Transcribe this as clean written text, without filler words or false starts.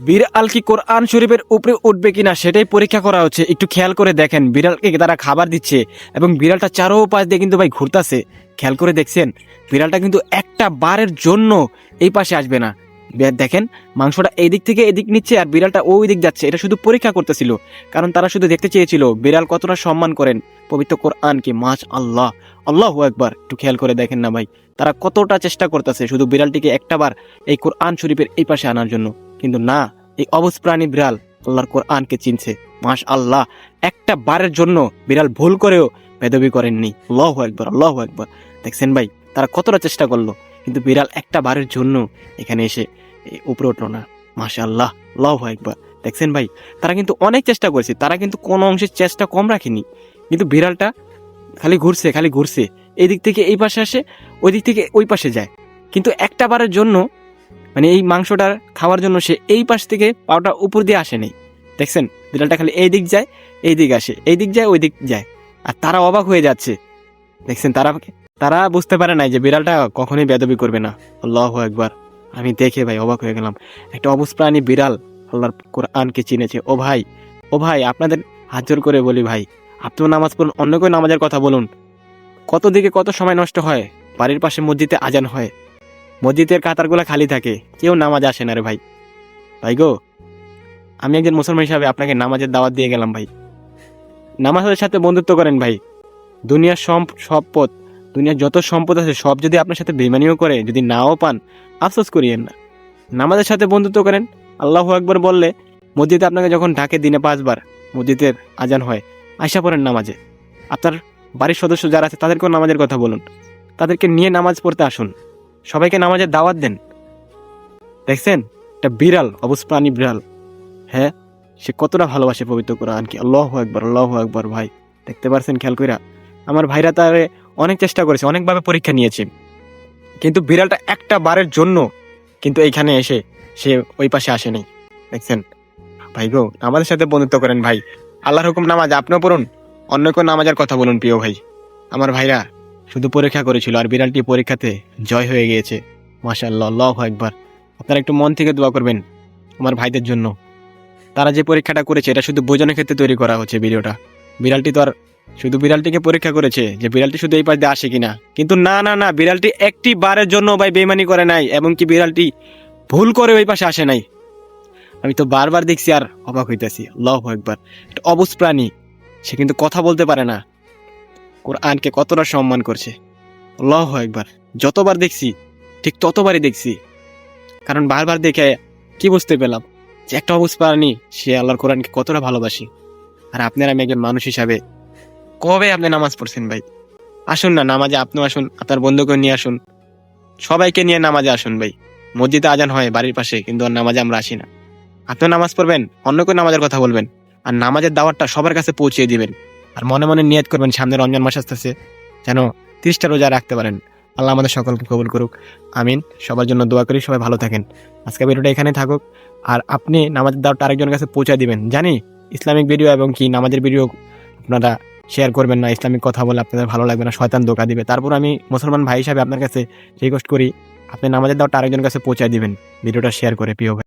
বিড়াল কি কোরআন শরীফের উপরে উঠবে কিনা সেটাই পরীক্ষা করা হচ্ছে। একটু খেয়াল করে দেখেন, বিড়ালকে তারা খাবার দিচ্ছে এবং বিড়ালটা চারোপাশ দিয়ে কিন্তু ভাই ঘুরতাছে। খেয়াল করে দেখছেন, বিড়ালটা কিন্তু একটা বারের জন্য এই পাশে আসবে না। দেখেন, মাংসটা এই দিক থেকে এদিক নিচ্ছে আর বিড়ালটা ওই দিক যাচ্ছে। এটা শুধু পরীক্ষা করতেছিল, কারণ তারা শুধু দেখতে চেয়েছিল বিড়াল কতটা সম্মান করেন পবিত্র কোরআনকে। মাশ আল্লাহ, আল্লাহু আকবার। একটু খেয়াল করে দেখেন না ভাই, তারা কতটা চেষ্টা করতেছে শুধু বিড়ালটিকে একটাবার এই কোরআন শরীফের এই পাশে আনার জন্য। কিন্তু না, এই অবুঝ প্রাণী বিড়াল আল্লাহর কোরআনকে চিনছে। মাশ আল্লাহ, একটা বারের জন্য বিড়াল ভুল করেও বেদবি করেননি। আল্লাহু আকবার, আল্লাহু আকবার। দেখছেন ভাই, তারা কতটা চেষ্টা করলো, কিন্তু বিড়াল একটা বারের জন্য এখানে এসে উপরে উঠলো না। মাশাআল্লাহ, আল্লাহু আকবার। দেখছেন ভাই, তারা কিন্তু অনেক চেষ্টা করেছে, তারা কিন্তু কোনো অংশের চেষ্টা কম রাখেনি। কিন্তু বিড়ালটা খালি ঘুরছে, খালি ঘুরছে, এই দিক থেকে এই পাশে আসে, ওই দিক থেকে ওই পাশে যায়। কিন্তু একটা বারের জন্য, মানে এই মাংসটা খাওয়ার জন্য সে এই পাশ থেকে পাওটা উপর দিয়ে আসে নেই। দেখছেন, বিড়ালটা খালি এই দিক যায়, এই দিক আসে, এই দিক যায়, ওই দিক যায়। আর তারা অবাক হয়ে যাচ্ছে। দেখছেন, তারা বুঝতে পারে নাই যে বিড়ালটা কখনোই বেদবি করবে না। আল্লাহু আকবার। আমি দেখে ভাই অবাক হয়ে গেলাম, একটা অবুঝ প্রাণী বিড়াল আল্লাহর কোরআনকে চিনেছে। ও ভাই, ও ভাই, আপনাদের হাত জোর করে বলি ভাই, আপনিও নামাজ পড়ুন, অন্য কেউ নামাজের কথা বলুন। কত দিকে কত সময় নষ্ট হয়। বাড়ির পাশে মসজিদে আজান হয়, মসজিদের কাতারগুলো খালি থাকে, কেউ নামাজ আসে না রে ভাই। ভাই গো, আমি একজন মুসলমান হিসাবে আপনাকে নামাজের দাওয়াত দিয়ে গেলাম ভাই। নামাজের সাথে বন্ধুত্ব করেন ভাই। দুনিয়ার সম্পদ, দুনিয়ার যত সম্পদ আছে সব যদি আপনার সাথে বেইমানিও করে, যদি নাও পান, আফসোস করিয়েন না। নামাজের সাথে বন্ধুত্ব করেন। আল্লাহু আকবার বললে মসজিদে আপনাকে যখন ডাকে দিনে 5 বার, মসজিদের আজান হয়, আয়সা পড়েন নামাজে। আপনার বাড়ির সদস্য যারা আছে তাদেরকেও নামাজের কথা বলুন, তাদেরকে নিয়ে নামাজ পড়তে আসুন, সবাইকে নামাজের দাওয়াত দেন। দেখছেন, একটা বিড়াল, অবুঝ প্রাণী বিড়াল, হ্যাঁ, সে কতটা ভালোবাসে পবিত্র কোরআনকে। আল্লাহু আকবার, আল্লাহু আকবার। ভাই দেখতে পারছেন খেয়াল কইরা, আমার ভাইরা তারে অনেক চেষ্টা করেছে, অনেকভাবে পরীক্ষা নিয়েছে, কিন্তু বিড়ালটা একটা বারের জন্য কিন্তু এইখানে এসে সে ওই পাশে আসে নাই। দেখছেন ভাই গো, আমাদের সাথে বন্ধুত্ব করেন ভাই। আল্লাহর হুকুম নামাজ আপনিও পড়ুন, অন্য কেউ নামাজের কথা বলুন। প্রিয় ভাই, আমার ভাইরা শুধু পরীক্ষা করেছিল আর বিড়ালটি পরীক্ষাতে জয় হয়ে গিয়েছে। মাশাআল্লাহ, আল্লাহু আকবার। আপনারা একটু মন থেকে দোয়া করবেন আমার ভাইদের জন্য। তারা যে পরীক্ষাটা করেছে এটা শুধু বোঝানোর ক্ষেত্রে তৈরি করা হচ্ছে ভিডিওটা। বিড়ালটি তো আর শুধু বিড়ালটিকে পরীক্ষা করেছে যে বিড়ালটি শুধু এই পাশ দিয়ে আসে কিনা, কিন্তু না না না, বিড়ালটি একটি বারের জন্য ভাই বেইমানি করে নাই, এবং কি বিড়ালটি ভুল করে ওই পাশে আসে নাই। আমি তো বারবার দেখছি আর অবাক হইতেছি। আল্লাহু আকবার। একটা অবুঝ প্রাণী, সে কিন্তু কথা বলতে পারে না, কোরআনকে কতটা সম্মান করছে। আল্লাহু আকবার। যতবার দেখছি ঠিক ততবারই দেখছি, কারণ বারবার দেখে কি বুঝতে পেলাম যে একটা অবুঝ প্রাণী সে আল্লাহর কোরআনকে কতটা ভালোবাসি। আর আপনার, আমি একজন মানুষ হিসাবে, কবে আপনি নামাজ পড়ছেন ভাই? আসুন না নামাজে, আপনিও আসুন, আপনার বন্ধুকে নিয়ে আসুন, সবাইকে নিয়ে নামাজে আসুন ভাই। মসজিদে আজান হয় বাড়ির পাশে, কিন্তু আর নামাজে আমরা আসি না। আপনিও নামাজ পড়বেন, অন্য কেউ নামাজের কথা বলবেন, আর নামাজের দাওয়াতটা সবার কাছে পৌঁছে দিবেন। আর মনে মনে নিয়ত করবেন, সামনে রমজান মাস আসতেছে, যেন 30টা রোজা রাখতে পারেন। আল্লাহ আমাদের সকলকে কবুল করুক, আমিন। সবার জন্য দোয়া করি, সবাই ভালো থাকেন। আজকে ভিডিওটা এখানে থাকুক, আর আপনি নামাজের দাওয়াতটা আরেকজনের কাছে পৌঁছে দিবেন। জানি ইসলামিক ভিডিও এবং কি নামাজের ভিডিও আপনারা শেয়ার করবেন না, ইসলামিক কথা বলে আপনাদের ভালো লাগবে না, শয়তান ধোঁকা দিবে। তারপর আমি মুসলমান ভাই হিসাবে আপনার কাছে রিকোয়েস্ট করি, আপনি নামাজের দাওয়াতটা আরেকজনের কাছে পৌঁছে দিবেন, ভিডিওটা শেয়ার করে, প্রিয় ভাই।